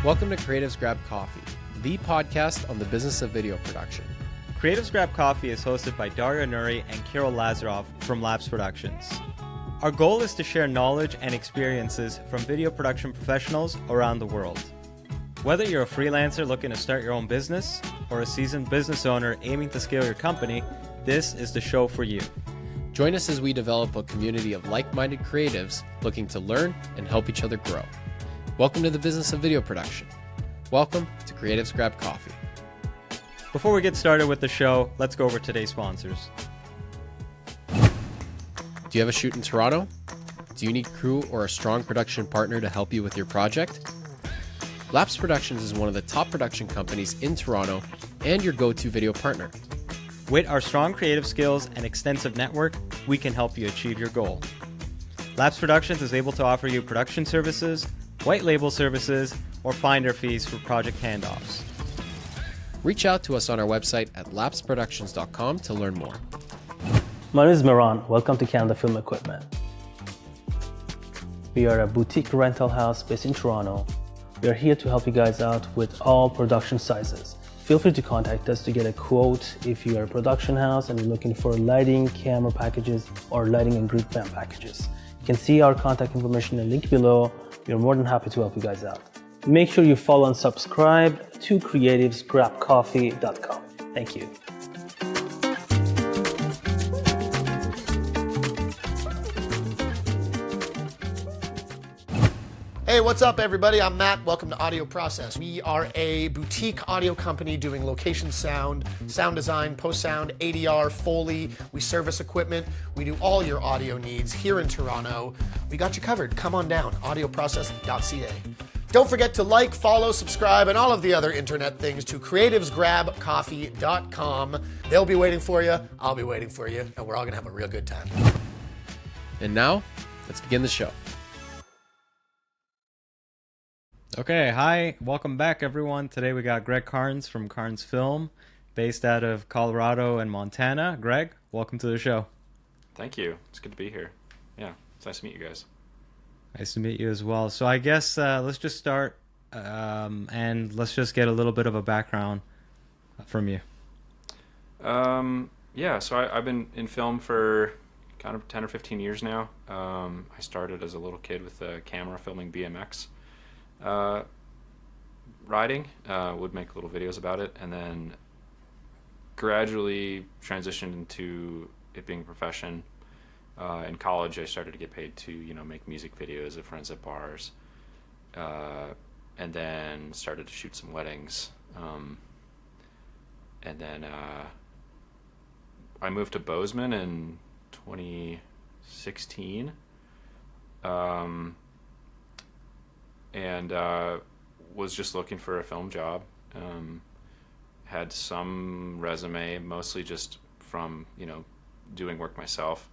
Welcome to Creatives Grab Coffee, the podcast on the business of video production. Creatives Grab Coffee is hosted by Dario and Kyrill Lazarov from Labs Productions. Our goal is to share knowledge and experiences from video production professionals around the world. Whether you're a freelancer looking to start your own business or a seasoned business owner aiming to scale your company, this is the show for you. Join us as we develop a community of like-minded creatives looking to learn and help each other grow. Welcome to the business of video production. Welcome to Creatives Grab Coffee. Before we get started with the show, let's go over today's sponsors. Do you have a shoot in Toronto? Do you need crew or a strong production partner to help you with your project? Labs Productions is one of the top production companies in Toronto and your go-to video partner. With our strong creative skills and extensive network, we can help you achieve your goal. Labs Productions is able to offer you production services, white label services, or finder fees for project handoffs. Reach out to us on our website at labsproductions.com to learn more. My name is Miran. Welcome to Canada Film Equipment. We are a boutique rental house based in Toronto. We are here to help you guys out with all production sizes. Feel free to contact us to get a quote if you are a production house and you're looking for lighting, camera packages, or lighting and grid fan packages. You can see our contact information in the link below. We are more than happy to help you guys out. Make sure you follow and subscribe to creativesgrabcoffee.com. Thank you. Hey, what's up, everybody? I'm Matt. Welcome to Audio Process. We are a boutique audio company doing location sound design, post-sound, ADR, Foley. We service equipment. We do all your audio needs here in Toronto. We got you covered. Come on down, audioprocess.ca. Don't forget to like, follow, subscribe, and all of the other internet things to creativesgrabcoffee.com. They'll be waiting for you. I'll be waiting for you, and we're all going to have a real good time. And now, let's begin the show. Okay, hi, welcome back everyone. Today we got Greg Cairns from Cairns Film, based out of Colorado and Montana. Greg, welcome to the show. Thank you. It's good to be here. Yeah, it's nice to meet you guys. Nice to meet you as well. So I guess let's just start and let's just get a little bit of a background from you. Yeah, so I've been in film for kind of 10 or 15 years now. I started as a little kid with a camera filming BMX. Riding, would make little videos about it, and then gradually transitioned into it being a profession. In college, I started to get paid to, make music videos at friends at bars, and then started to shoot some weddings. And then I moved to Bozeman in 2016. And was just looking for a film job. Had some resume, mostly just from doing work myself.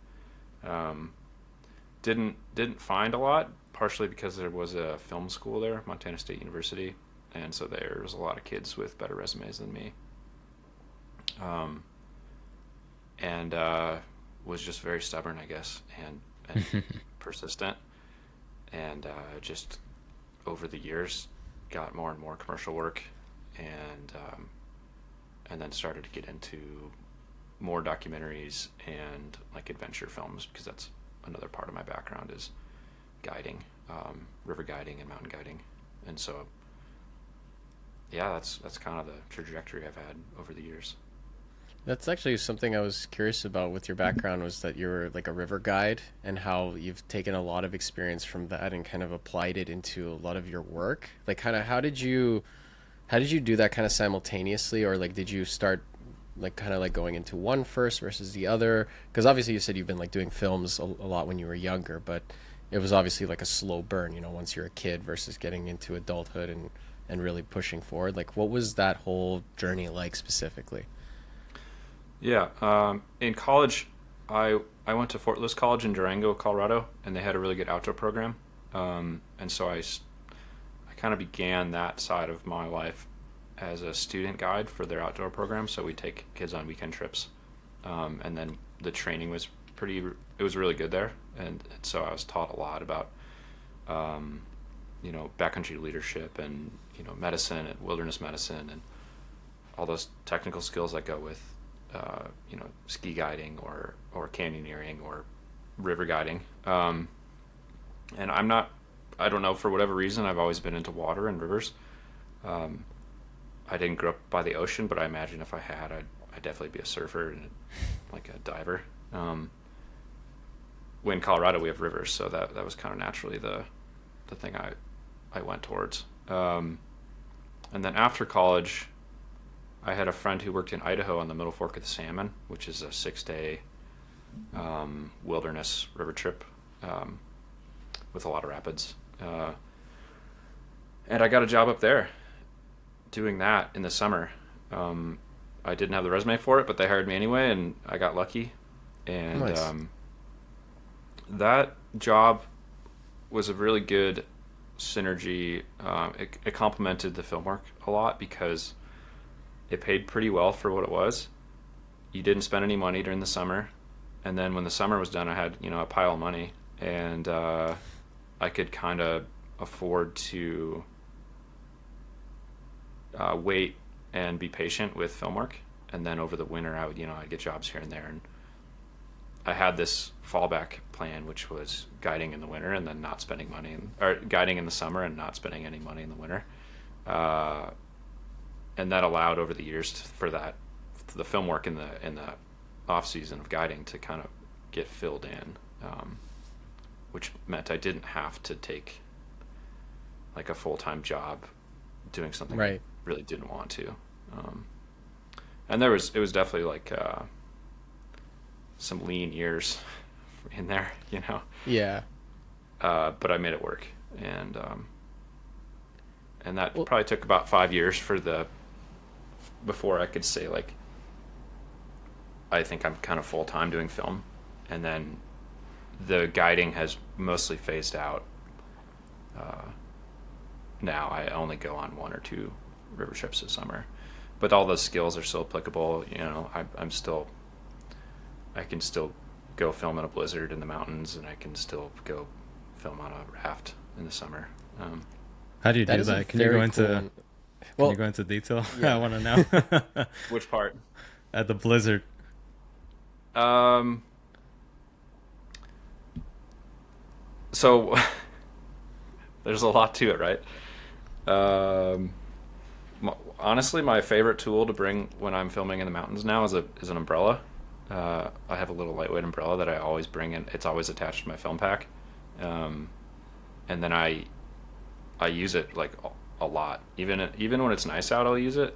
Didn't find a lot, partially because there was a film school there, Montana State University, and so there was a lot of kids with better resumes than me. And was just very stubborn, I guess, and persistent, and just over the years got more and more commercial work, and then started to get into more documentaries and like adventure films, because that's another part of my background is guiding, river guiding and mountain guiding. And so yeah, that's kind of the trajectory I've had over the years. That's actually something I was curious about with your background, was that you were like a river guide, and how you've taken a lot of experience from that and kind of applied it into a lot of your work. Like, kind of how did you do that kind of simultaneously, or like did you start like kind of like going into one first versus the other? Because obviously you said you've been like doing films a lot when you were younger, but it was obviously like a slow burn, once you're a kid versus getting into adulthood and really pushing forward. Like, what was that whole journey like specifically? Yeah, in college, I went to Fort Lewis College in Durango, Colorado, and they had a really good outdoor program. And so I kind of began that side of my life as a student guide for their outdoor program. So we take kids on weekend trips, and then the training was really good there. And so I was taught a lot about, backcountry leadership and medicine and wilderness medicine and all those technical skills that go with ski guiding or canyoneering or river guiding. And I don't know, for whatever reason, I've always been into water and rivers. I didn't grow up by the ocean, but I imagine if I had, I'd definitely be a surfer and like a diver. In Colorado we have rivers, so that was kind of naturally the thing I went towards. And then after college, I had a friend who worked in Idaho on the Middle Fork of the Salmon, which is a 6-day wilderness river trip with a lot of rapids. And I got a job up there doing that in the summer. I didn't have the resume for it, but they hired me anyway, and I got lucky. And Nice. That job was a really good synergy. It complemented the film work a lot because it paid pretty well for what it was. You didn't spend any money during the summer, and then when the summer was done, I had a pile of money, and I could kind of afford to wait and be patient with film work. And then over the winter, I'd get jobs here and there, and I had this fallback plan, which was guiding in the winter and then not spending money, or guiding in the summer and not spending any money in the winter. And that allowed over the years for the film work in the off season of guiding to kind of get filled in, which meant I didn't have to take like a full-time job doing something Right. I really didn't want to. And it was definitely like some lean years in there, Yeah. but I made it work, and that probably took about 5 years before I could say, like, I think I'm kind of full-time doing film. And then the guiding has mostly phased out. Now I only go on 1 or 2 river trips this summer, but all those skills are still applicable. I can still go film in a blizzard in the mountains, and I can still go film on a raft in the summer. How do you That do is a that? Can you very go into cool one. Can you go into detail? Yeah. I want to know. Which part? At the blizzard. So there's a lot to it, right? Honestly, my favorite tool to bring when I'm filming in the mountains now is an umbrella. I have a little lightweight umbrella that I always bring in. It's always attached to my film pack, and then I use it like a lot. Even when it's nice out, I'll use it,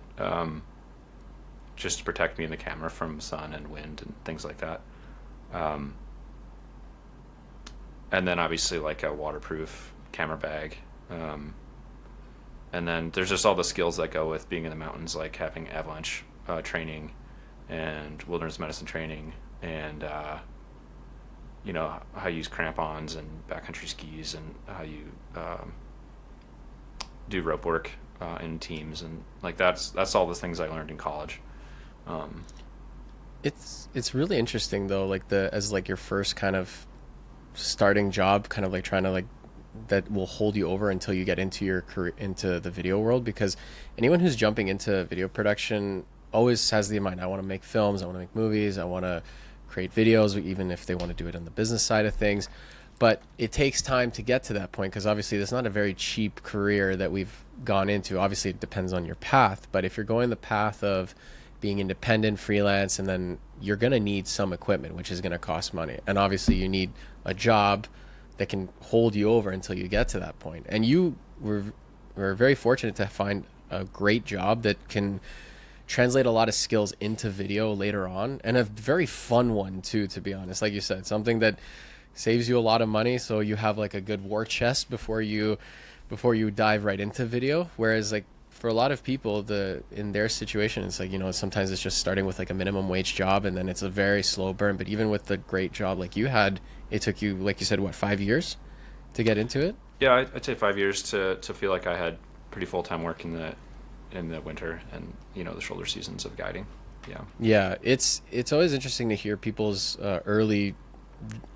just to protect me and the camera from sun and wind and things like that. And then obviously like a waterproof camera bag. And then there's just all the skills that go with being in the mountains, like having avalanche training and wilderness medicine training, and how you use crampons and backcountry skis, and how you do rope work in teams, and like that's all the things I learned in college. It's really interesting though, like as like your first kind of starting job, kind of like trying to like that will hold you over until you get into your career, into the video world, because anyone who's jumping into video production always has the mind, I want to make films, I want to make movies, I want to create videos, even if they want to do it on the business side of things. But it takes time to get to that point, because obviously there's not a very cheap career that we've gone into. Obviously it depends on your path, but if you're going the path of being independent, freelance, and then you're going to need some equipment, which is going to cost money. And obviously you need a job that can hold you over until you get to that point. And you were very fortunate to find a great job that can translate a lot of skills into video later on, and a very fun one too, to be honest. Like you said, something that saves you a lot of money, so you have like a good war chest before you dive right into video. Whereas like for a lot of people, in their situation, it's like, sometimes it's just starting with like a minimum wage job, and then it's a very slow burn. But even with the great job like you had, it took you, like you said, what, 5 years to get into it? Yeah, I'd say 5 years to feel like I had pretty full-time work in the winter and the shoulder seasons of guiding. Yeah, it's always interesting to hear people's early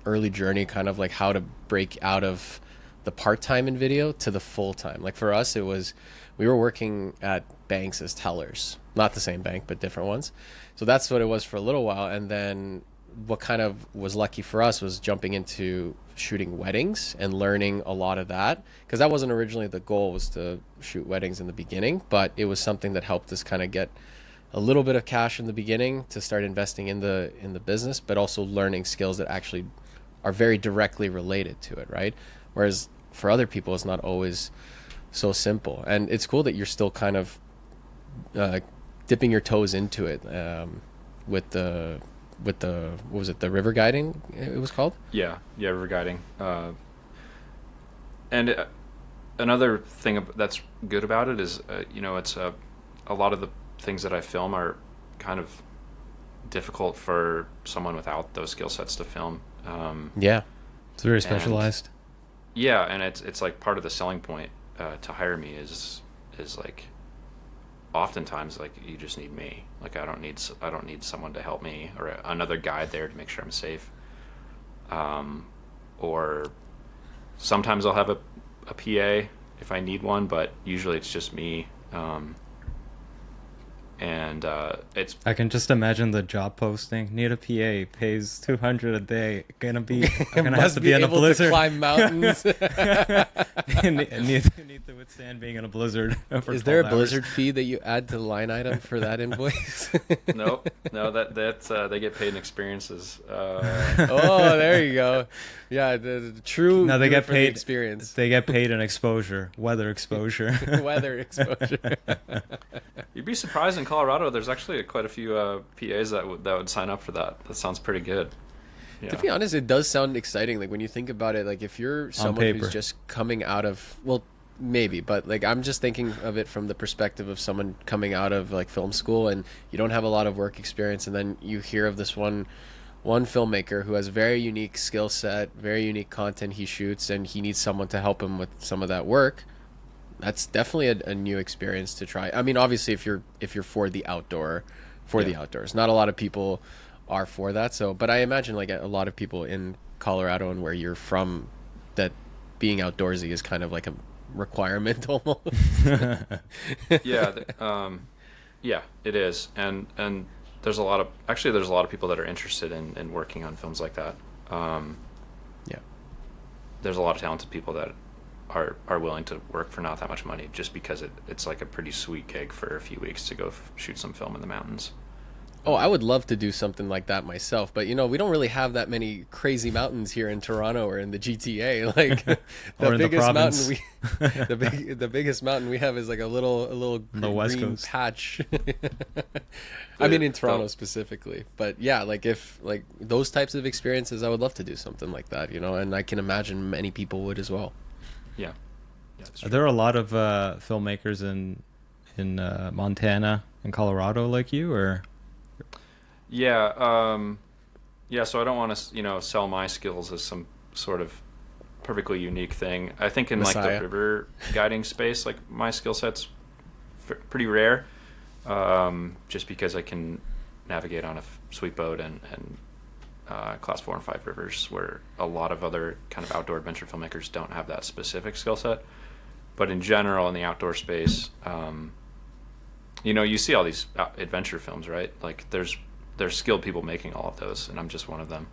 journey, kind of like how to break out of the part-time in video to the full-time. Like for us, it was, we were working at banks as tellers, not the same bank, but different ones. So that's what it was for a little while. And then what kind of was lucky for us was jumping into shooting weddings and learning a lot of that, because that wasn't originally the goal, was to shoot weddings in the beginning, but it was something that helped us kind of get a little bit of cash in the beginning to start investing in the business, but also learning skills that actually are very directly related to it, right? Whereas for other people, it's not always so simple. And it's cool that you're still kind of dipping your toes into it with the what was it, the river guiding it was called? Yeah, river guiding. And another thing that's good about it is, it's a lot of the things that I film are kind of difficult for someone without those skill sets to film. Yeah, it's very specialized. And it's like part of the selling point to hire me is like, oftentimes, like, you just need me. Like, I don't need someone to help me or another guide there to make sure I'm safe. Or sometimes I'll have a PA if I need one, but usually it's just me. And it's, I can just imagine the job posting. Need a PA, pays $200 a day. Gonna have to be in a blizzard. To climb mountains. need to withstand being in a blizzard. For Is there a 12 hours. blizzard fee that you add to the line item for that invoice? no, that's they get paid in experiences. Oh, there you go. Yeah, the true. No, they get paid experience. They get paid in exposure, weather exposure. Weather exposure. You'd be surprised in Colorado. There's actually quite a few PAs that would sign up for that. That sounds pretty good. Yeah. To be honest, it does sound exciting. Like when you think about it, like if you're someone who's just coming out of, well, maybe, but like I'm just thinking of it from the perspective of someone coming out of like film school and you don't have a lot of work experience, and then you hear of this one filmmaker who has a very unique skill set, very unique content he shoots, and he needs someone to help him with some of that work. That's definitely a new experience to try. I mean, obviously, if you're for the outdoors, not a lot of people are for that. So, but I imagine like a lot of people in Colorado and where you're from, that being outdoorsy is kind of like a requirement almost. Yeah, it is, and there's a lot of people that are interested in working on films like that. There's a lot of talented people that are willing to work for not that much money just because it's like a pretty sweet gig for a few weeks to go shoot some film in the mountains. Oh, I would love to do something like that myself, but we don't really have that many crazy mountains here in Toronto or in the GTA. Like the biggest mountain the biggest mountain we have is like a little the West green Coast patch. I mean in Toronto specifically, but yeah, like if like those types of experiences, I would love to do something like that, and I can imagine many people would as well. Yeah. Are there a lot of filmmakers in Montana and Colorado like you, or? Yeah, so I don't want to, sell my skills as some sort of perfectly unique thing. I think in Messiah. like the river guiding space, like my skill set's pretty rare, just because I can navigate on a sweet boat and class 4 and 5 rivers, where a lot of other kind of outdoor adventure filmmakers don't have that specific skill set. But in general, in the outdoor space, you see all these adventure films, right? Like there's skilled people making all of those, and I'm just one of them.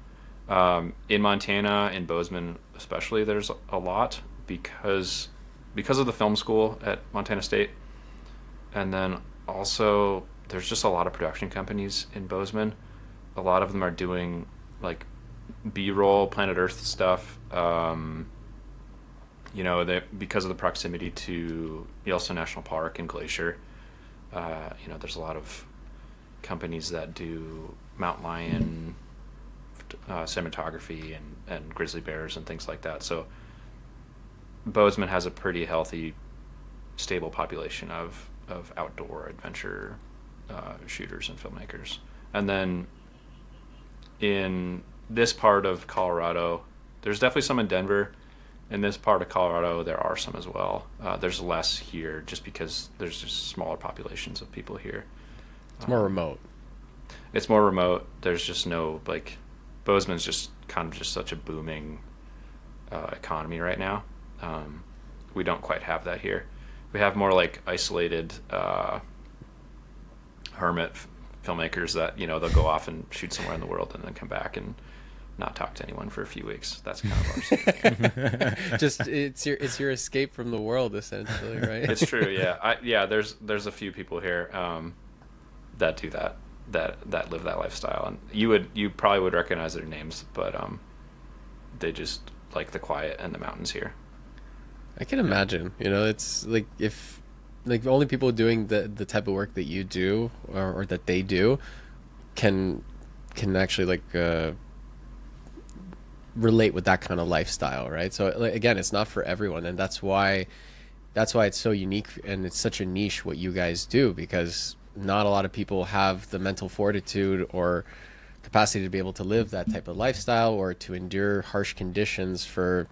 In Montana, in Bozeman especially, there's a lot because of the film school at Montana State, and then also there's just a lot of production companies in Bozeman. A lot of them are doing like B-roll, Planet Earth stuff. Because of the proximity to Yellowstone National Park and Glacier, there's a lot of companies that do mountain lion cinematography and grizzly bears and things like that. So Bozeman has a pretty healthy, stable population of outdoor adventure shooters and filmmakers. And then in this part of Colorado, there's definitely some in Denver. In this part of Colorado, there are some as well. There's less here just because there's just smaller populations of people here. It's more remote. It's more remote. There's just no, like, Bozeman's just kind of just such a booming economy right now. We don't quite have that here. We have more like isolated hermit filmmakers that, you know, they'll go off and shoot somewhere in the world and then come back and not talk to anyone for a few weeks. That's kind of ours. Just it's your escape from the world, essentially, right? It's true. Yeah. There's a few people here that do that live that lifestyle, and you probably would recognize their names, but they just like the quiet and the mountains here. I can imagine. You know, it's like if like only people doing the type of work that you do or that they do can actually like relate with that kind of lifestyle, right? So like, again, it's not for everyone, and that's why it's so unique and it's such a niche what you guys do, because not a lot of people have the mental fortitude or capacity to be able to live that type of lifestyle or to endure harsh conditions for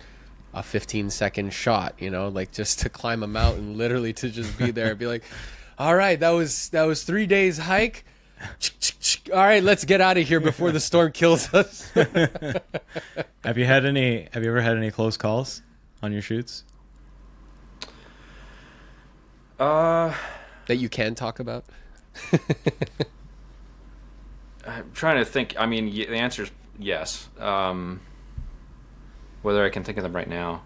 a 15-second shot, you know, like just to climb a mountain, literally to just be there and be like, all right, that was 3 days hike. All right, let's get out of here before the storm kills us. Have you ever had any close calls on your shoots? That you can talk about? I'm trying to think. I mean, the answer is yes. Whether I can think of them right now,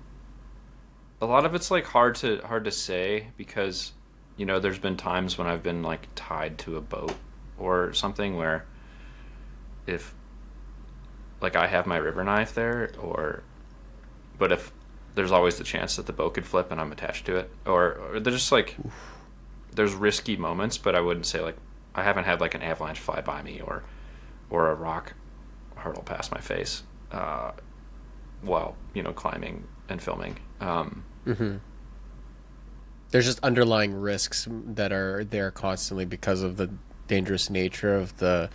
a lot of it's like hard to say, because, you know, there's been times when I've been like tied to a boat or something where if like I have my river knife there, but if there's always the chance that the boat could flip and I'm attached to it, or there's just like there's risky moments, but I wouldn't say like I haven't had like an avalanche fly by me or a rock hurtle past my face while, you know, climbing and filming. There's just underlying risks that are there constantly because of the dangerous nature of the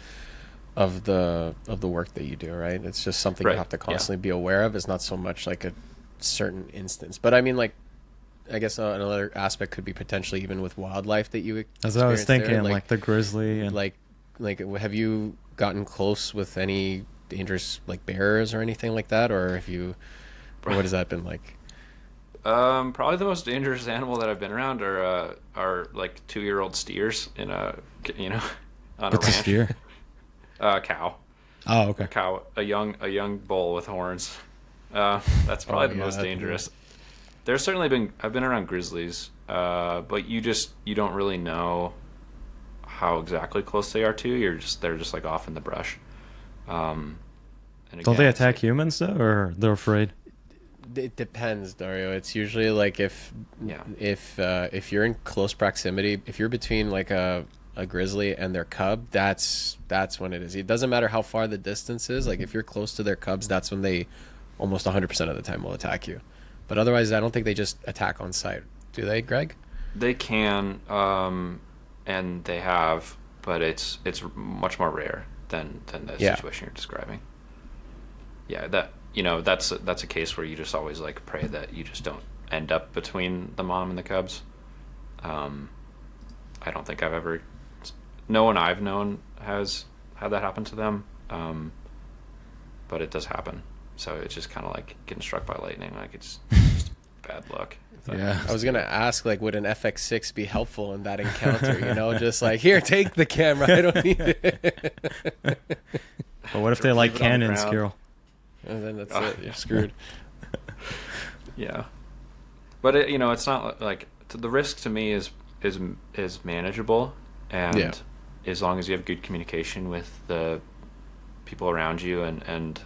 work that you do, right? It's just something Right. you have to constantly be aware of. It's not so much like a certain instance, but I mean, like, I guess another aspect could be potentially even with wildlife that you That's what I was experience there. thinking, like the grizzly and like have you gotten close with any dangerous like bears or anything like that, or have you, or what has that been like? Probably the most dangerous animal that I've been around are like 2-year-old steers in a, you know, on What's a a ranch. steer? Cow. Oh, okay. A young bull with horns. That's probably the most dangerous. There's certainly I've been around grizzlies, but you don't really know how exactly close they are to you. They're just like off in the brush. And Don't they again, attack humans though, or they're afraid? It depends, Dario. It's usually like if you're in close proximity, if you're between like a grizzly and their cub, that's when it is. It doesn't matter how far the distance is. Like if you're close to their cubs, that's when they almost 100% of the time will attack you. But otherwise, I don't think they just attack on sight. Do they, Greg? They can, and they have, but it's much more rare than the situation you're describing. Yeah, that's a case where you just always like pray that you just don't end up between the mom and the cubs. I don't think no one I've known has had that happen to them, but it does happen. So it's just kind of like getting struck by lightning. Like it's just bad luck. Yeah, I was gonna ask, like, would an FX6 be helpful in that encounter? You know, just like, here, take the camera. I don't need it. But what if they like cannons, Kyrill? And then that's it. You're screwed. Yeah, but it's not like the risk to me is manageable, and as long as you have good communication with the people around you and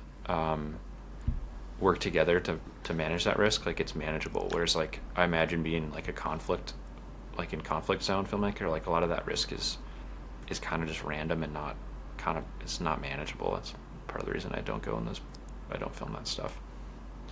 work together to manage that risk, like it's manageable. Whereas like I imagine being like in conflict zone filmmaker, like a lot of that risk is kind of just random and it's not manageable. That's part of the reason I don't film that stuff.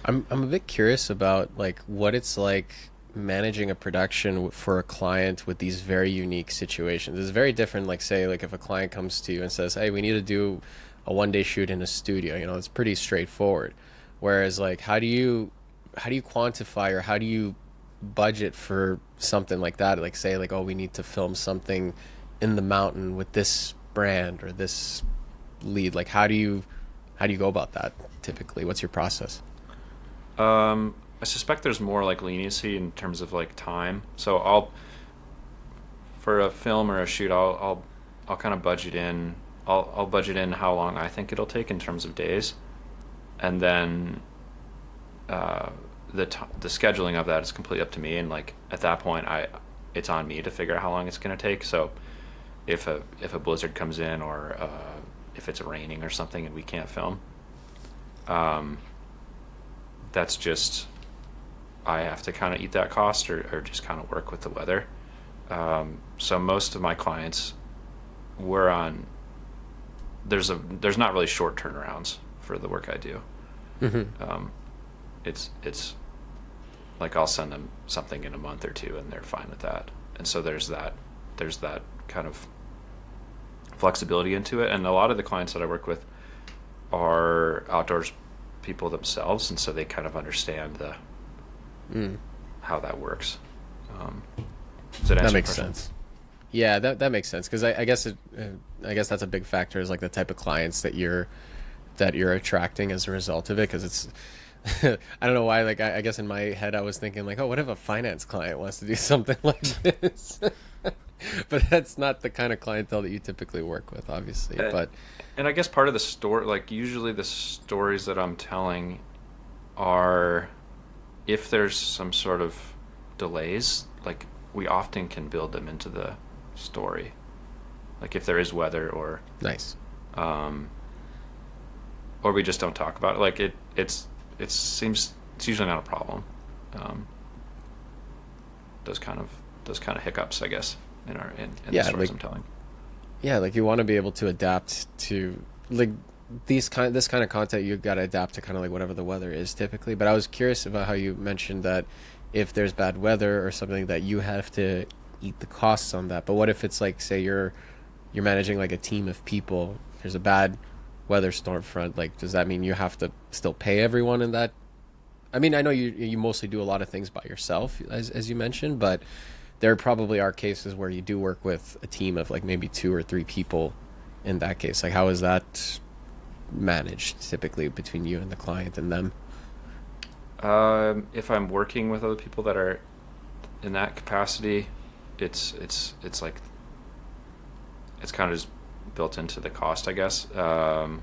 I'm a bit curious about like what it's like managing a production for a client with these very unique situations. It's very different, like say like if a client comes to you and says, hey, we need to do a 1-day shoot in a studio, it's pretty straightforward. Whereas like how do you quantify or how do you budget for something like that? Like say like, oh, we need to film something in the mountain with this brand or this lead. Like how do you go about that typically? What's your process? I suspect there's more like leniency in terms of like time. So I'll, for a film or a shoot, I'll kind of budget in. I'll budget in how long I think it'll take in terms of days, and then the scheduling of that is completely up to me. And like at that point, it's on me to figure out how long it's going to take. So if a blizzard comes in, or if it's raining or something and we can't film, that's just, I have to kind of eat that cost, or just kind of work with the weather. So most of my clients, we're on, there's not really short turnarounds for the work I do. It's like I'll send them something in a month or two and they're fine with that. And so there's that kind of flexibility into it. And a lot of the clients that I work with are outdoors people themselves, and so they kind of understand how that works. Does that answer That makes your question? sense. Yeah, that makes sense, because I guess that's a big factor, is like the type of clients that you're attracting as a result of it, because it's I don't know why, like I guess in my head I was thinking like, oh, what if a finance client wants to do something like this? But that's not the kind of clientele that you typically work with, obviously. But And I guess part of the story, like usually the stories that I'm telling are, if there's some sort of delays, like we often can build them into the story. Like if there is weather, or nice. Or we just don't talk about it. Like it's usually not a problem. Those kind of hiccups, I guess, in the stories I'm telling. Yeah, like you want to be able to adapt to like this kind of content. You've got to adapt to kind of like whatever the weather is typically. But I was curious about how you mentioned that if there's bad weather or something, that you have to eat the costs on that. But what if it's like, say you're managing like a team of people, there's a bad weather storm front, like does that mean you have to still pay everyone in that? I mean, I know you mostly do a lot of things by yourself, as you mentioned, but there probably are cases where you do work with a team of like maybe 2 or 3 people. In that case, like how is that managed typically between you and the client and them? If I'm working with other people that are in that capacity, it's like it's kind of just built into the cost, I guess. And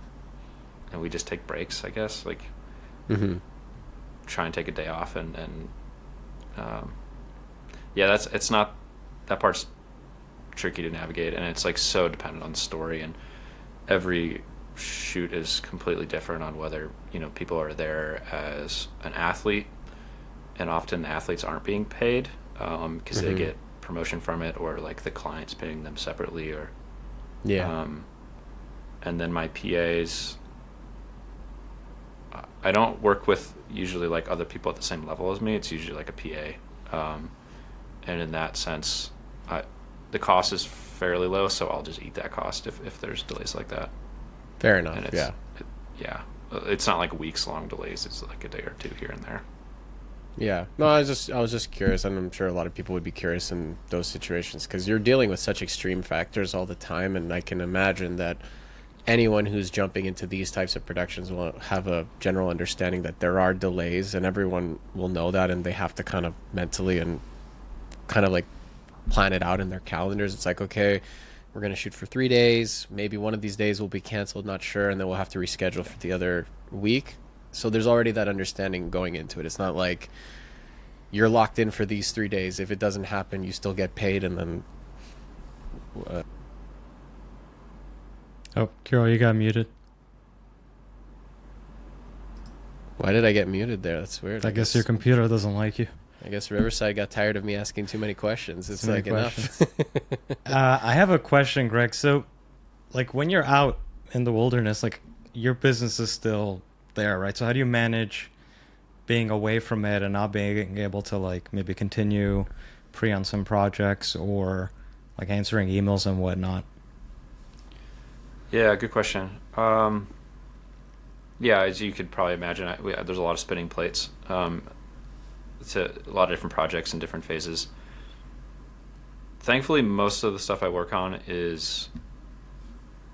we just take breaks, I guess, like try and take a day off, and yeah, it's not, that part's tricky to navigate, and it's like so dependent on the story, and every shoot is completely different on whether, people are there as an athlete, and often athletes aren't being paid because they get promotion from it, or like the client's paying them separately, or and then my PAs, I don't work with usually like other people at the same level as me. It's usually like a PA, and in that sense, the cost is fairly low, so I'll just eat that cost if there's delays like that. Fair enough. And it's not like weeks long delays. It's like a day or two here and there. Yeah. No, I was just curious, and I'm sure a lot of people would be curious in those situations, because you're dealing with such extreme factors all the time, and I can imagine that anyone who's jumping into these types of productions will have a general understanding that there are delays, and everyone will know that, and they have to kind of mentally and kind of like plan it out in their calendars. It's like, okay, we're going to shoot for 3 days. Maybe one of these days will be canceled, not sure, and then we'll have to reschedule for the other week. So there's already that understanding going into it. It's not like you're locked in for these 3 days. If it doesn't happen, you still get paid, and then Oh, Kyrill, you got muted. why did I get muted there? That's weird. I guess your computer doesn't like you. I guess Riverside got tired of me asking too many questions. It's Too many like enough. I have a question, Greg. So, like, when you're out in the wilderness, like, your business is still there, right? So how do you manage being away from it and not being able to, like, maybe continue on some projects, or like answering emails and whatnot? Yeah, good question. Yeah, as you could probably imagine, there's a lot of spinning plates. It's a lot of different projects in different phases. Thankfully, most of the stuff I work on is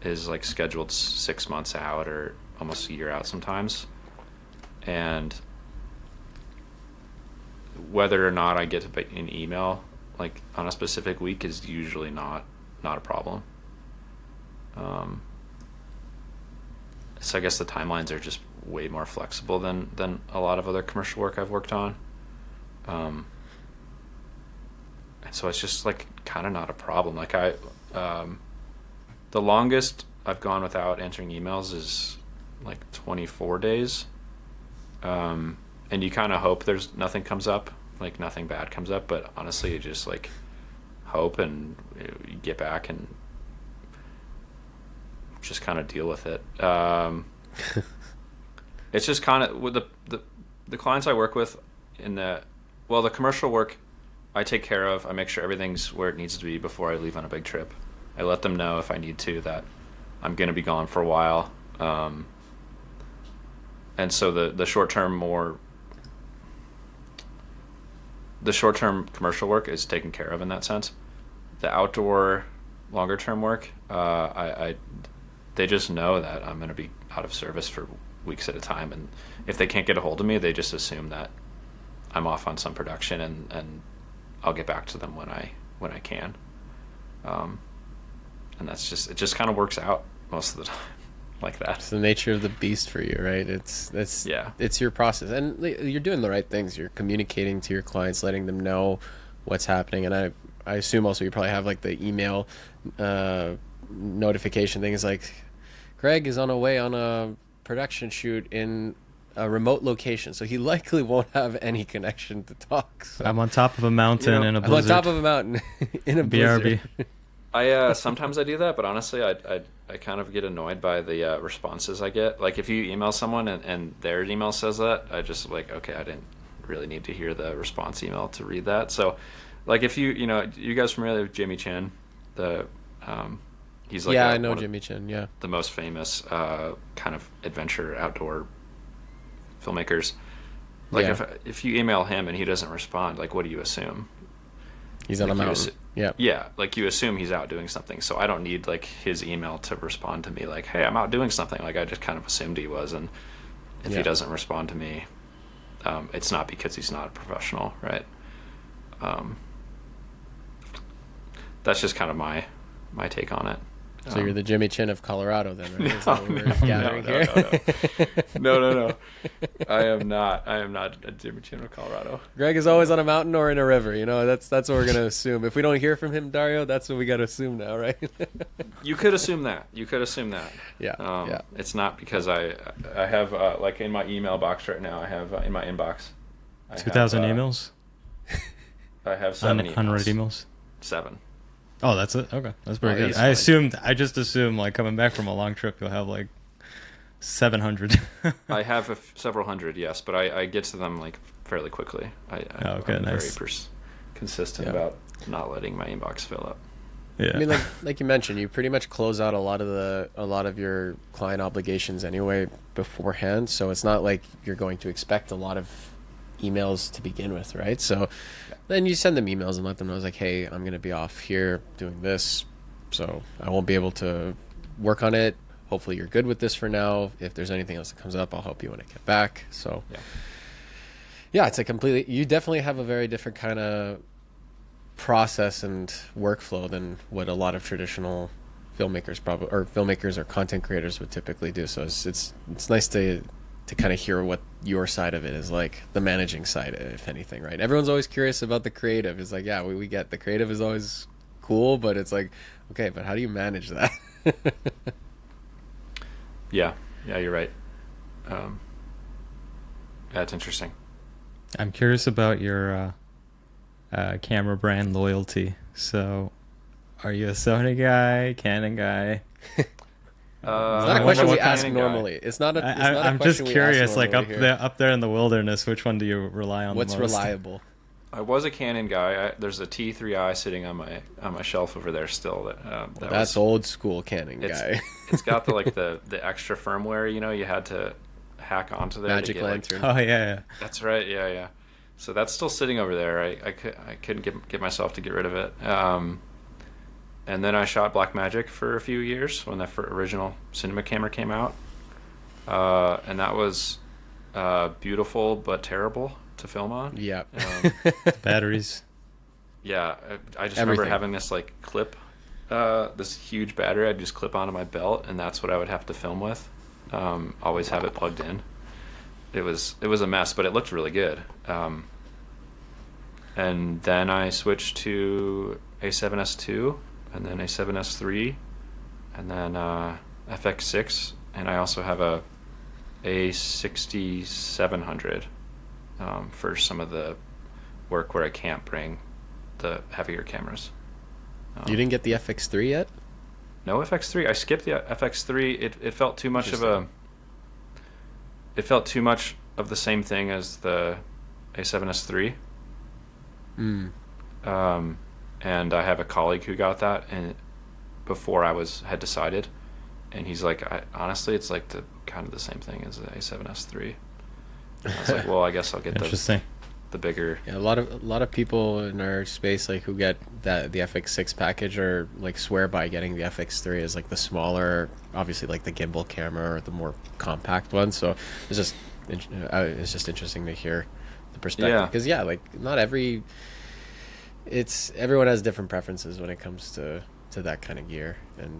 like scheduled 6 months out, or almost a year out sometimes. And whether or not I get an email like on a specific week is usually not a problem. So I guess the timelines are just way more flexible than a lot of other commercial work I've worked on. And so it's just like kind of not a problem. Like the longest I've gone without answering emails is like 24 days. And you kind of hope there's nothing comes up, like nothing bad comes up, but honestly you just like hope and you get back and just kind of deal with it. It's just kind of with the clients I work with the commercial work I take care of. I make sure everything's where it needs to be before I leave on a big trip. I let them know if I need to that I'm going to be gone for a while. And so the short-term commercial work is taken care of in that sense. The outdoor longer-term work, they just know that I'm going to be out of service for weeks at a time, and if they can't get a hold of me, they just assume that I'm off on some production, and I'll get back to them when I can. And it just kind of works out most of the time like that. It's the nature of the beast for you, right? It's your process, and you're doing the right things. You're communicating to your clients, letting them know what's happening, and I assume also you probably have like the email notification thing is like, Greg is on a way on a production shoot in a remote location, so he likely won't have any connection to talk. So, I'm on top of a mountain in a blizzard. I'm on top of a mountain in a blizzard. BRB. I sometimes I do that, but honestly, I kind of get annoyed by the responses I get. Like if you email someone and their email says that, I just like, okay, I didn't really need to hear the response email to read that. So, like if you guys familiar with Jimmy Chin, he's like I know Jimmy Chin, yeah, the most famous kind of adventure outdoor filmmakers. Like if you email him and he doesn't respond, like what do you assume? He's on a mountain. Yeah, like you assume he's out doing something. So I don't need like his email to respond to me like, hey, I'm out doing something. Like I just kind of assumed he was, and if he doesn't respond to me, it's not because he's not a professional, right? That's just kind of my take on it. So you're the Jimmy Chin of Colorado then, right? Is that what we're gathering here? No. I am not a Jimmy Chin of Colorado. Greg is always on a mountain or in a river. That's what we're going to assume. If we don't hear from him, Dario, that's what we got to assume now, right? You could assume that. Yeah. It's not because I have, like in my email box right now, I have in my inbox. 2,000 emails? I have 7 emails. Unread emails? 7. Oh, that's it? Okay. That's pretty good. I just assumed, like, coming back from a long trip, you'll have, like, 700. I have several hundred, yes, but I get to them, like, fairly quickly. I'm nice. very consistent about not letting my inbox fill up. Yeah. I mean, like you mentioned, you pretty much close out a lot of your client obligations anyway beforehand, so it's not like you're going to expect a lot of emails to begin with, right? So then you send them emails and let them know, like, hey, I'm going to be off here doing this, so I won't be able to work on it. Hopefully you're good with this for now. If there's anything else that comes up, I'll help you when I get back. So yeah, it's you definitely have a very different kind of process and workflow than what a lot of traditional filmmakers or content creators would typically do. So it's nice to kind of hear what your side of it is like, the managing side, if anything, right? Everyone's always curious about the creative. It's like, yeah, we get the creative is always cool, but it's like, okay, but how do you manage that? Yeah, you're right. That's interesting. I'm curious about your camera brand loyalty. So, are you a Sony guy, Canon guy? It's not a question we ask normally. It's not a. I'm just curious, like up there in the wilderness, which one do you rely on? What's the most? reliable? I was a Canon guy. There's a T3i sitting on my shelf over there still. That's old school Canon guy. It's got the extra firmware. You had to hack onto there. Magic to get, Lantern. Oh yeah. That's right. Yeah. So that's still sitting over there. I couldn't get myself to get rid of it. And then I shot Blackmagic for a few years when that original cinema camera came out, and that was beautiful but terrible to film on. Yeah. Batteries. Yeah, I just remember Everything. having this like clip, this huge battery I'd just clip onto my belt, and that's what I would have to film with. Always have it plugged in. It was a mess, but it looked really good. And then I switched to A7S2, and then A7S3, and then FX6, and I also have a A6700 for some of the work where I can't bring the heavier cameras. You didn't get the FX3 yet? No FX3. I skipped the FX3. It felt too much of a. It felt too much of the same thing as the A7S3. And I have a colleague who got that, and before I had decided, and he's like, honestly, it's like the kind of the same thing as the A7S3. And I was like, well, I guess I'll get the bigger. Yeah, a lot of people in our space like who get the FX6 package are like swear by getting the FX3 as like the smaller, obviously like the gimbal camera or the more compact one. So it's just interesting to hear the perspective, because like not everyone has different preferences when it comes to that kind of gear, and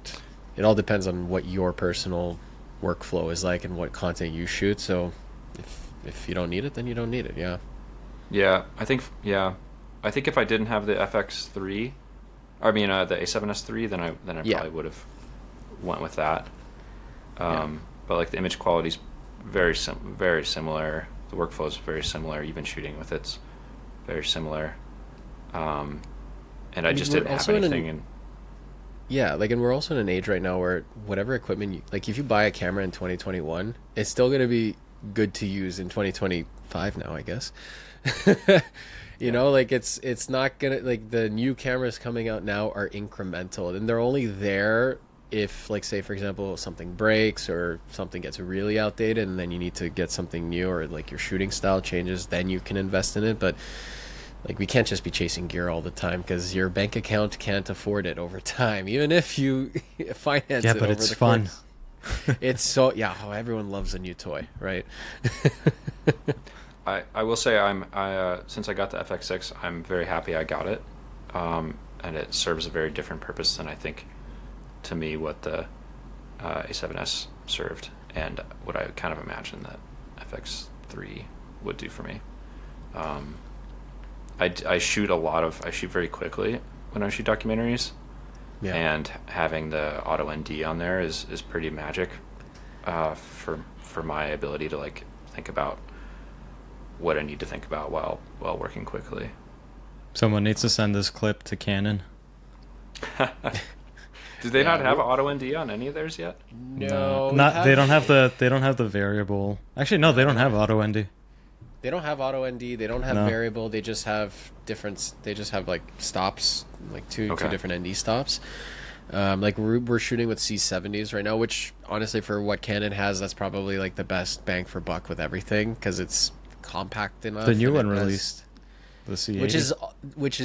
it all depends on what your personal workflow is like and what content you shoot. So if you don't need it, then you don't need it. Yeah, I think if I didn't have the FX3, I mean the A7S3, then I probably would have went with that. But like the image quality is very similar. The workflow is very similar. Even shooting with it's very similar. And I just didn't have anything. And we're also in an age right now where whatever equipment like if you buy a camera in 2021, it's still going to be good to use in 2025 now, I guess. You know, like it's not gonna, like the new cameras coming out now are incremental, and they're only there if, like, say for example something breaks or something gets really outdated and then you need to get something new, or like your shooting style changes, then you can invest in it. But like we can't just be chasing gear all the time, because your bank account can't afford it over time, even if you finance it but over it's the fun course. It's so everyone loves a new toy, right? I will say since I got the FX6, I'm very happy I got it, and it serves a very different purpose than I think, to me, what the A7S served, and what I kind of imagined that FX3 would do for me. I shoot very quickly when I shoot documentaries, and having the auto ND on there is pretty magic for my ability to like think about what I need to think about while working quickly. Someone needs to send this clip to Canon. Do they not have auto ND on any of theirs yet? No, they don't have the variable. Actually, no, they don't have auto ND. They don't have auto ND. They don't have variable. They just have different. They just have like stops, like two different ND stops. Like we're shooting with C70s right now, which honestly, for what Canon has, that's probably like the best bang for buck with everything, because it's compact enough. The new one released, the C80, which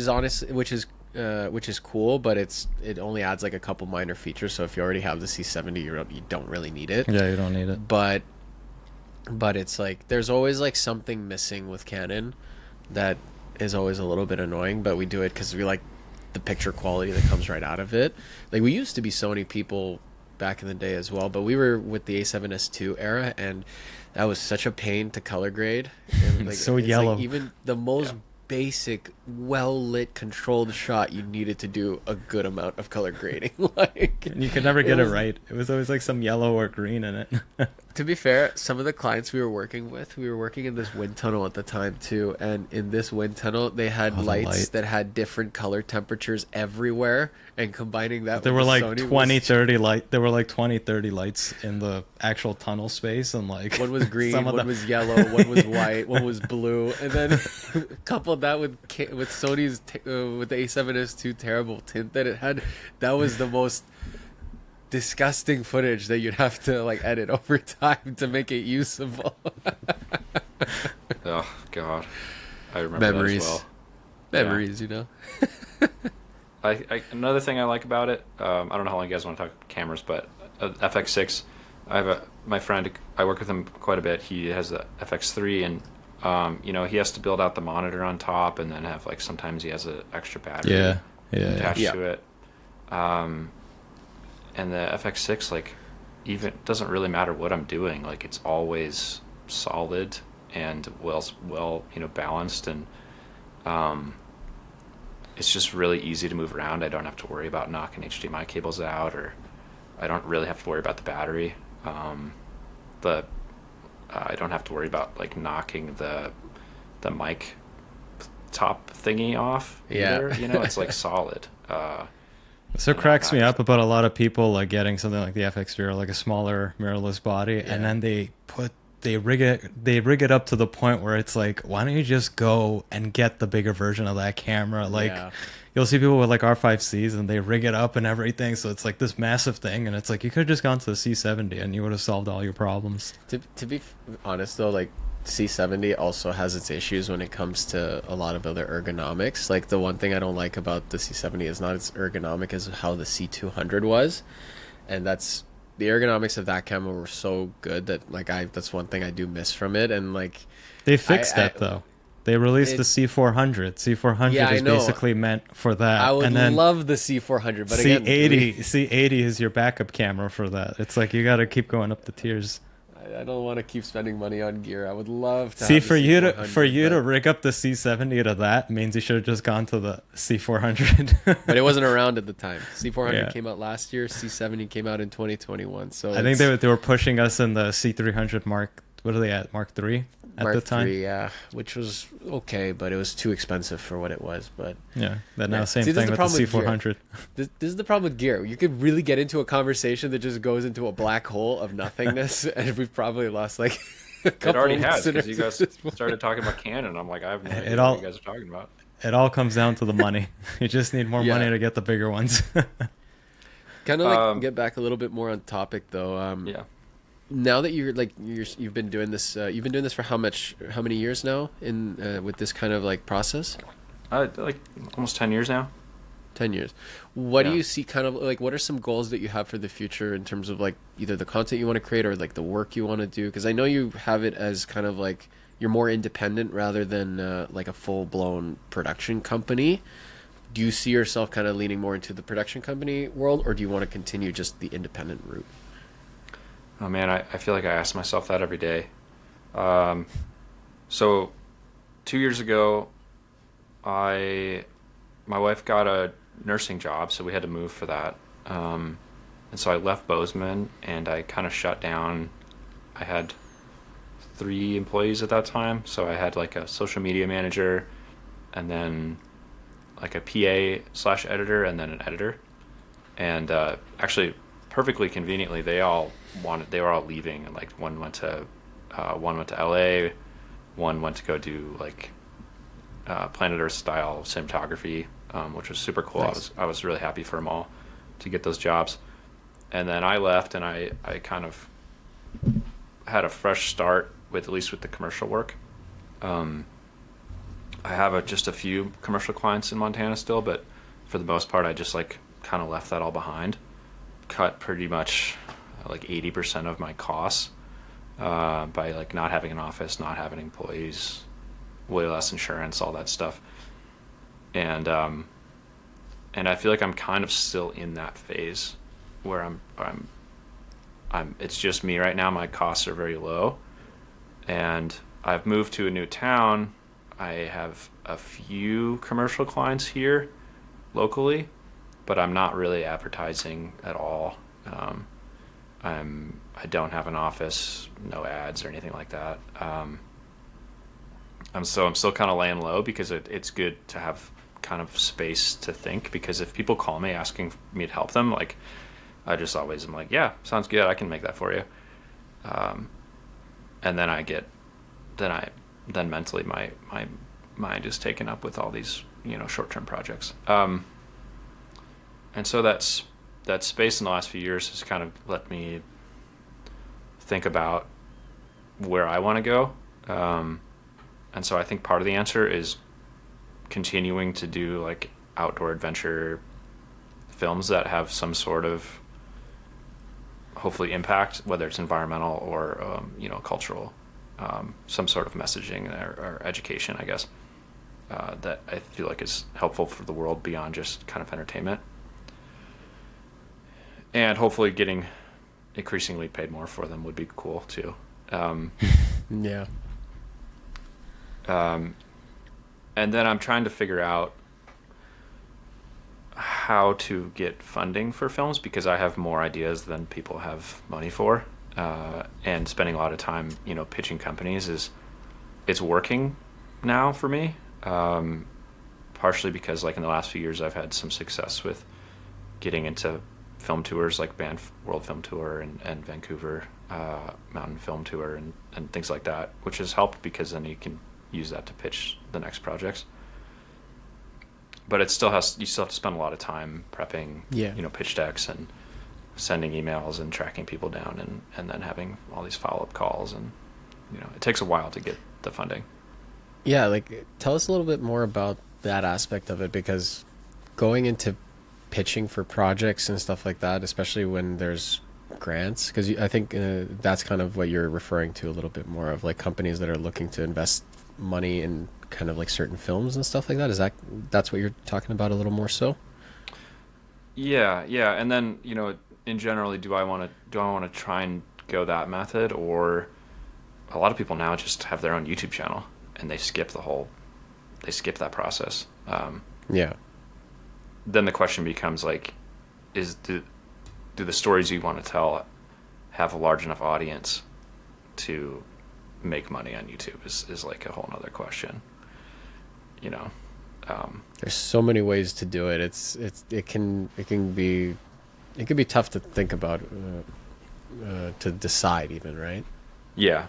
is cool, but it only adds like a couple minor features. So if you already have the C70, you don't really need it. Yeah, you don't need it. But it's like there's always like something missing with Canon that is always a little bit annoying, but we do it because we like the picture quality that comes right out of it. Like we used to be Sony people back in the day as well, but we were with the A7S2 era, and that was such a pain to color grade. And, like, so it's yellow. Like even the most basic, well-lit, controlled shot, you needed to do a good amount of color grading. Like, and you could never get it right. It was always like some yellow or green in it. To be fair, some of the clients we were working in this wind tunnel at the time too, and in this wind tunnel they had lights that had different color temperatures everywhere, and combining that there were with like Sony 20 30 light there were like 20 30 lights in the actual tunnel space, and like one was green, one was yellow, one was white, one was blue, and then coupled that with Sony's with the A7S2 terrible tint that it had, that was the most disgusting footage that you'd have to like edit over time to make it usable. Oh God, I remember memories. that as well. Memories, you know. Another thing I like about it, I don't know how long you guys want to talk cameras, but FX6, I have my friend, I work with him quite a bit. He has the FX3, and You know, he has to build out the monitor on top, and then have like sometimes he has an extra battery attached Yeah. to it. And the FX6, like, even doesn't really matter what I'm doing. Like, it's always solid and well, you know, balanced, and it's just really easy to move around. I don't have to worry about knocking HDMI cables out, or I don't really have to worry about the battery. The I don't have to worry about like knocking the mic top thingy off either. Yeah. You know, it's like solid. So it cracks me up about a lot of people like getting something like the FX0, like a smaller mirrorless body, and then they rig it up to the point where it's like, why don't you just go and get the bigger version of that camera? Like, you'll see people with like R5Cs and they rig it up and everything, so it's like this massive thing, and it's like you could have just gone to the C70 and you would have solved all your problems. To be honest though, like C70 also has its issues when it comes to a lot of other ergonomics. Like the one thing I don't like about the C70 is not its ergonomic as how the C200 was, and that's the ergonomics of that camera were so good that like that's one thing I do miss from it. And like they fixed that though. They released the C400. C400 is basically meant for that. I would and then love the C400, but C80 is your backup camera for that. It's like you got to keep going up the tiers. I don't want to keep spending money on gear. I would love to see have for the you C400, to to rig up the C70 to that means you should have just gone to the C400. but it wasn't around at the time. C400 Yeah. came out last year. C70 came out in 2021. So I think they were pushing us in the C300 Mark. What are they at? Mark III at Mark the time. III, yeah, which was okay, but it was too expensive for what it was. But Yeah, that now same See, this thing is with the the problem C400. this is the problem with gear. You could really get into a conversation that just goes into a black hole of nothingness, and we've probably lost like a couple It already has, because you listeners guys at this point. started talking about Canon. I'm like, I have no idea It what all- you guys are talking about. It all comes down to the money. You just need more money to get the bigger ones. Kind of like get back a little bit more on topic though. Yeah. Now that you've been doing this, you've been doing this for how many years now in with this kind of like process? Like almost 10 years now. 10 years. What do Yeah. you see kind of like, what are some goals that you have for the future in terms of like either the content you want to create or like the work you want to do? Because I know you have it as kind of like you're more independent rather than like a full-blown production company. Do you see yourself kind of leaning more into the production company world, or do you want to continue just the independent route? Oh man, I feel like I ask myself that every day. So 2 years ago, my wife got a nursing job, so we had to move for that. And so I left Bozeman and I kind of shut down. I had 3 employees at that time. So I had like a social media manager, and then like a PA/editor, and then an editor. And actually, perfectly conveniently, they were all leaving, and like one went to LA, one went to go do like Planet Earth style cinematography, which was super cool. Nice. I was really happy for them all to get those jobs. And then I left, and I kind of had a fresh start with at least with the commercial work. I have just a few commercial clients in Montana still, but for the most part, I just like kind of left that all behind. Cut pretty much like 80% of my costs by like not having an office, not having employees, way less insurance, all that stuff. And I feel like I'm kind of still in that phase where I'm it's just me right now. My costs are very low, and I've moved to a new town. I have a few commercial clients here locally, but I'm not really advertising at all. I don't have an office, no ads or anything like that. I'm still kind of laying low because it's good to have kind of space to think, because if people call me asking me to help them, like I just always am like, yeah, sounds good, I can make that for you. And then mentally my mind is taken up with all these, short-term projects. And so that space in the last few years has kind of let me think about where I want to go. And so I think part of the answer is continuing to do like outdoor adventure films that have some sort of hopefully impact, whether it's environmental or cultural. some sort of messaging or education, I guess, that I feel like is helpful for the world beyond just kind of entertainment. And hopefully getting increasingly paid more for them would be cool too. Yeah. And then I'm trying to figure out how to get funding for films, because I have more ideas than people have money for. And spending a lot of time, pitching companies it's working now for me. Partially because like in the last few years, I've had some success with getting into film tours like Banff World Film Tour and Vancouver Mountain Film Tour and things like that, which has helped because then you can use that to pitch the next projects. But you still have to spend a lot of time prepping, pitch decks and sending emails and tracking people down and then having all these follow-up calls, and it takes a while to get the funding. Yeah, like tell us a little bit more about that aspect of it, because going into pitching for projects and stuff like that, especially when there's grants, because I think that's kind of what you're referring to a little bit more of, like companies that are looking to invest money in kind of like certain films and stuff like that. That's what you're talking about a little more so? Yeah. And then, in general, do I want to try and go that method, or a lot of people now just have their own YouTube channel and they skip that process. Yeah. Then the question becomes like, do the stories you want to tell have a large enough audience to make money on YouTube is like a whole nother question. There's so many ways to do it. It can be tough to think about, to decide even, right? Yeah.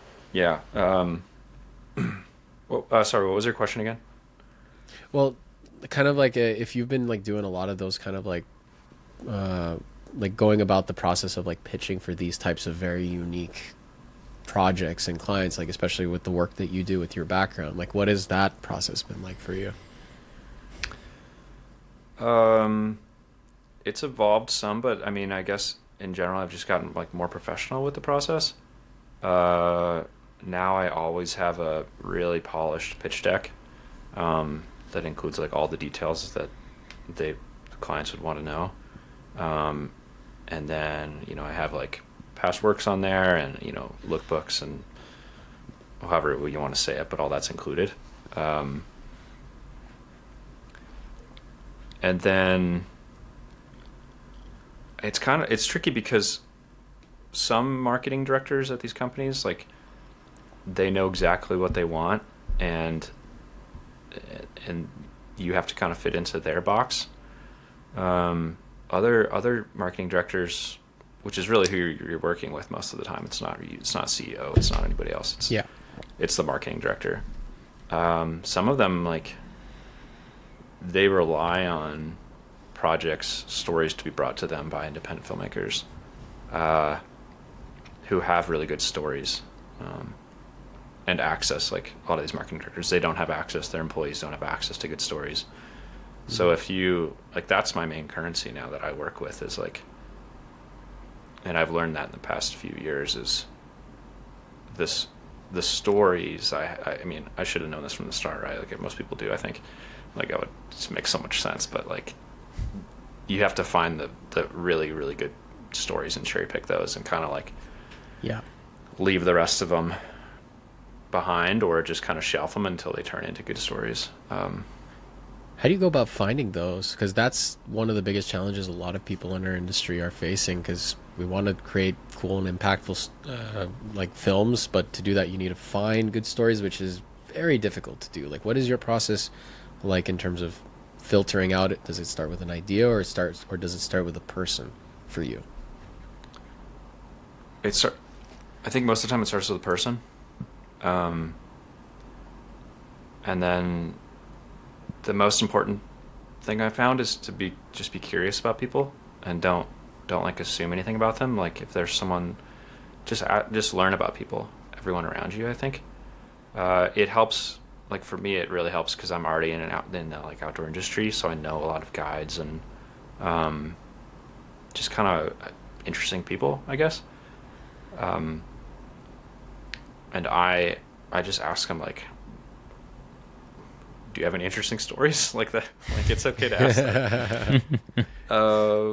Well, sorry, what was your question again? Well, kind of like if you've been like doing a lot of those kind of like going about the process of like pitching for these types of very unique projects and clients, like especially with the work that you do with your background, like what has that process been like for you? It's evolved some, but I mean, I guess in general, I've just gotten like more professional with the process. Now I always have a really polished pitch deck, that includes like all the details that the clients would want to know. And then, I have like past works on there and, lookbooks and however you want to say it, but all that's included. And then it's tricky because some marketing directors at these companies, like, they know exactly what they want, and you have to kind of fit into their box. Other marketing directors, which is really who you're working with most of the time, it's not CEO, it's not anybody else. It's the marketing director. Some of them, like, they rely on projects, stories to be brought to them by independent filmmakers who have really good stories, and access. Like a lot of these marketing directors, they don't have access, their employees don't have access to good stories. Mm-hmm. So if you, like, that's my main currency now that I work with, is like, and I've learned that in the past few years, is the stories. I mean, I should have known this from the start, right? Like most people do, I think. Like, it would just make so much sense, but like, you have to find the really, really good stories and cherry pick those and kind of like, leave the rest of them behind, or just kind of shelf them until they turn into good stories. How do you go about finding those? Because that's one of the biggest challenges a lot of people in our industry are facing, because we want to create cool and impactful like films, but to do that you need to find good stories, which is very difficult to do. Like, what is your process like in terms of filtering out it? Does it start with an idea, or does it start with a person for you? I think most of the time it starts with a person. And then the most important thing I found is to be curious about people, and don't like assume anything about them. Like, if there's someone, just learn about people, everyone around you. I think it helps. Like, for me, it really helps because I'm already in the like outdoor industry, so I know a lot of guides and just kind of interesting people, I guess. I just ask them like, do you have any interesting stories like that? Like, it's okay to ask that.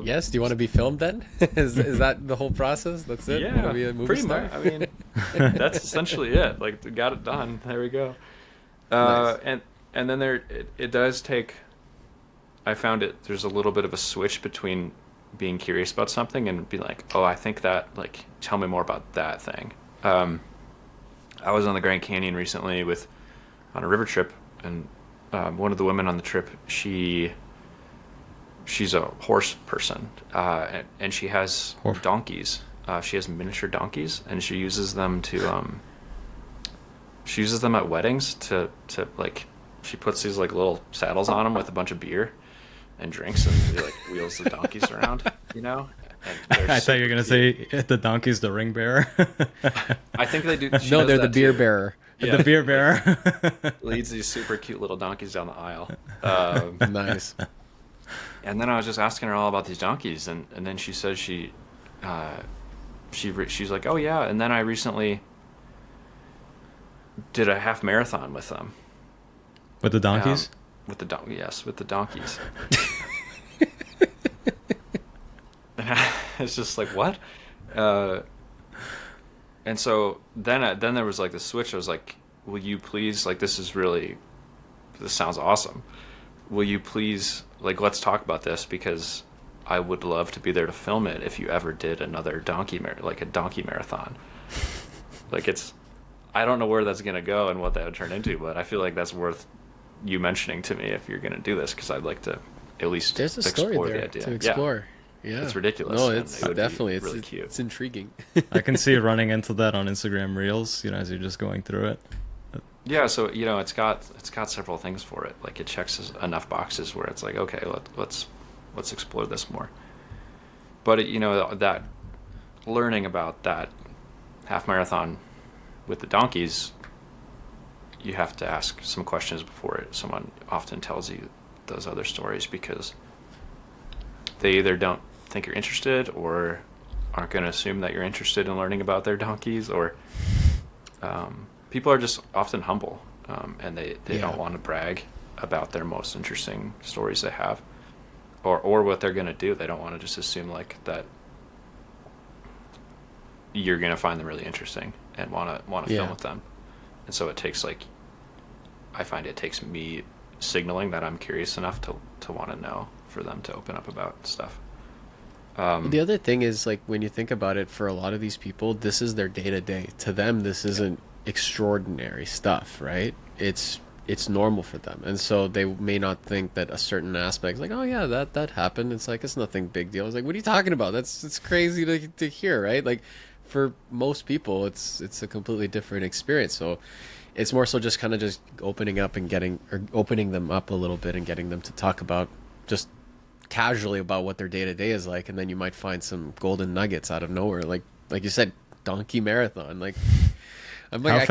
Yes. Do you want to be filmed then? Is that the whole process? That's it? Want to be a movie pretty star? much. I mean, that's essentially it. Like, we got it done. There we go. Nice. And then it does take. I found there's a little bit of a switch between being curious about something and be like, oh, I think that, like, tell me more about that thing. I was on the Grand Canyon recently on a river trip, and one of the women on the trip, she's a horse person, and she has donkeys. She has miniature donkeys, and she uses them at weddings to like, she puts these like little saddles on them with a bunch of beer and drinks, and she like wheels the donkeys around, you know. I thought you were gonna say the donkey's the ring bearer. I think they do. No, they're the beer bearer. The beer bearer leads these super cute little donkeys down the aisle. Nice. And then I was just asking her all about these donkeys, and then she said she's like, oh yeah, and then I recently did a half marathon with them. with the donkeys. With the donkeys. It's just like, what? And so then there was like the switch. I was like, will you please, like, this sounds awesome. Will you please, like, let's talk about this, because I would love to be there to film it if you ever did another donkey marathon. Like, I don't know where that's going to go and what that would turn into, but I feel like that's worth you mentioning to me if you're going to do this, because I'd like to at least There's a story explore there the idea. to explore. Yeah. It's ridiculous. No, and it's it would be definitely really cute. It's intriguing. I can see running into that on Instagram Reels, as you're just going through it. Yeah, so it's got several things for it. Like, it checks enough boxes where it's like, okay, let's explore this more. But that learning about that half marathon with the donkeys, you have to ask some questions before someone often tells you those other stories, because they either don't think you're interested or aren't going to assume that you're interested in learning about their donkeys, or people are just often humble, and they don't want to brag about their most interesting stories they have, or what they're going to do. They don't want to just assume like that you're going to find them really interesting and want to film with them. And so I find it takes me signaling that I'm curious enough to want to know for them to open up about stuff. The other thing is, like, when you think about it, for a lot of these people, this is their day-to-day. To them, this isn't extraordinary stuff, right? It's normal for them, and so they may not think that a certain aspect, like, oh yeah, that happened, it's like, it's nothing big deal. It's like, what are you talking about? It's crazy to hear, right? Like, for most people, it's a completely different experience. So it's more so just kind of just opening them up a little bit and getting them to talk about just casually about what their day-to-day is like, and then you might find some golden nuggets out of nowhere, like you said, donkey marathon. Like, I'm like, How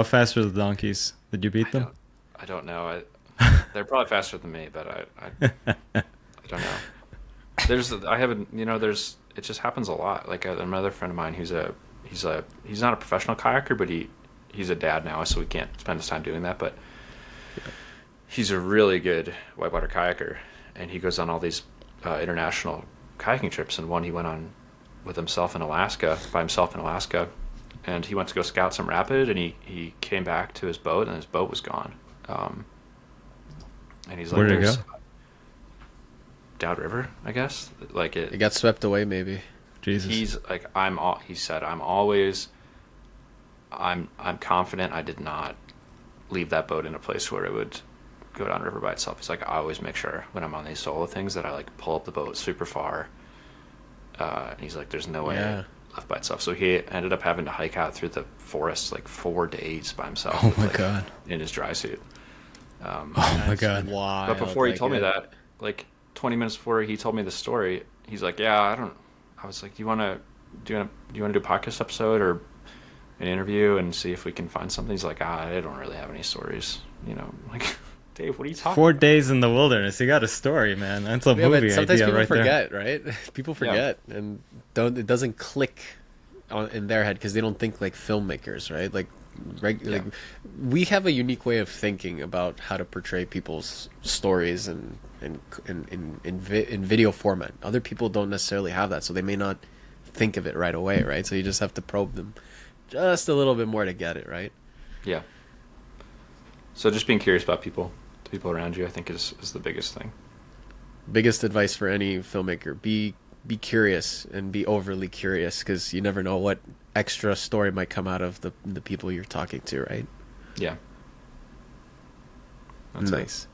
fast were the donkeys? Did you beat them? I don't know. They're probably faster than me, but I don't know. It just happens a lot. Like, another friend of mine, he's not a professional kayaker, but he's a dad now, so he can't spend his time doing that, but he's a really good whitewater kayaker, and he goes on all these international kayaking trips. And one he went on by himself in Alaska, and he went to go scout some rapid, and he came back to his boat, and his boat was gone. And he's like, where did it go? Downriver, I guess. Like, it got swept away, maybe. Jesus. He's like, I'm confident I did not leave that boat in a place where it would go down river by itself. He's like, I always make sure when I'm on these solo things that I like pull up the boat super far. And he's like, there's no way it left by itself. So he ended up having to hike out through the forest like 4 days by himself. Oh my God. In his dry suit. Oh my God. Wild. But before he told me that, like 20 minutes before he told me the story, he's like, I was like, do you want to do a podcast episode or an interview and see if we can find something? He's like, I don't really have any stories, like, Dave, what are you talking 4 about? days in the wilderness. You got a story, man. That's a movie but sometimes idea people right forget, there. right? People forget, and it doesn't click in their head because they don't think like filmmakers, right? Like, Yeah. like we have a unique way of thinking about how to portray people's stories and in video format. Other people don't necessarily have that, so they may not think of it right away, right? So you just have to probe them just a little bit more to get it, right? Yeah. So just being curious about the people around you, I think is the biggest thing. Biggest advice for any filmmaker: be curious and be overly curious, because you never know what extra story might come out of the people you're talking to, right? Yeah. That's it. Nice.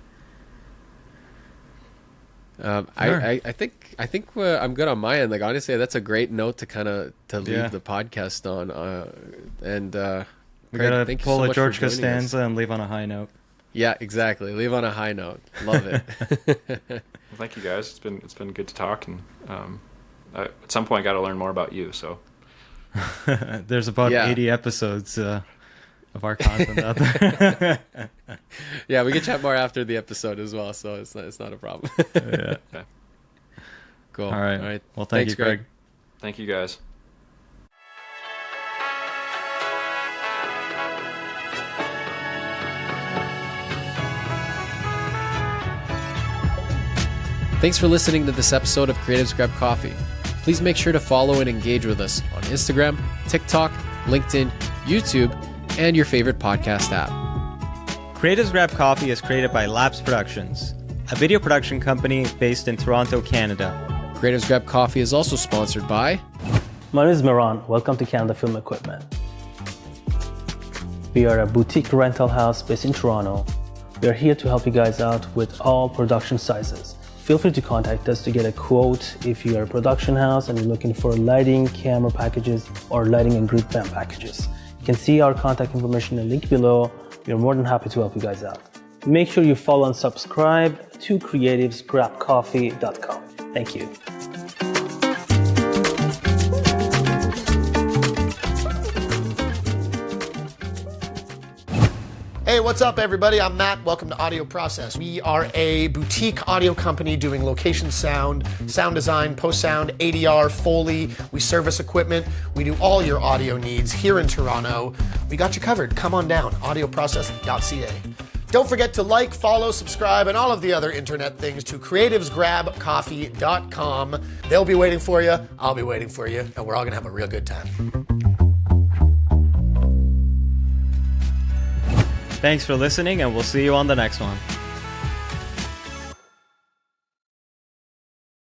I think I'm good on my end. Like, honestly, that's a great note to leave the podcast on. We Craig, gotta thank you pull so a much for George joining us. Costanza and leave on a high note. Yeah, exactly. Leave on a high note. Love it. Well, thank you guys. It's been good to talk, and at some point, got to learn more about you. So There's about 80 episodes of our content out there. Yeah, we can chat more after the episode as well, so it's not a problem. Yeah. okay. Cool. All right. Well, thanks, Thanks, Greg. Thank you guys. Thanks for listening to this episode of Creatives Grab Coffee. Please make sure to follow and engage with us on Instagram, TikTok, LinkedIn, YouTube, and your favorite podcast app. Creatives Grab Coffee is created by Labs Productions, a video production company based in Toronto, Canada. Creatives Grab Coffee is also sponsored by... My name is Miran. Welcome to Canada Film Equipment. We are a boutique rental house based in Toronto. We are here to help you guys out with all production sizes. Feel free to contact us to get a quote if you are a production house and you're looking for lighting, camera packages, or lighting and group band packages. You can see our contact information in the link below. We are more than happy to help you guys out. Make sure you follow and subscribe to creativesgrabcoffee.com. Thank you. Hey, what's up, everybody? I'm Matt. Welcome to Audio Process. We are a boutique audio company doing location sound, sound design, post-sound, ADR, Foley. We service equipment. We do all your audio needs here in Toronto. We got you covered. Come on down, audioprocess.ca. Don't forget to like, follow, subscribe, and all of the other internet things to creativesgrabcoffee.com. They'll be waiting for you. I'll be waiting for you, and we're all going to have a real good time. Thanks for listening, and we'll see you on the next one.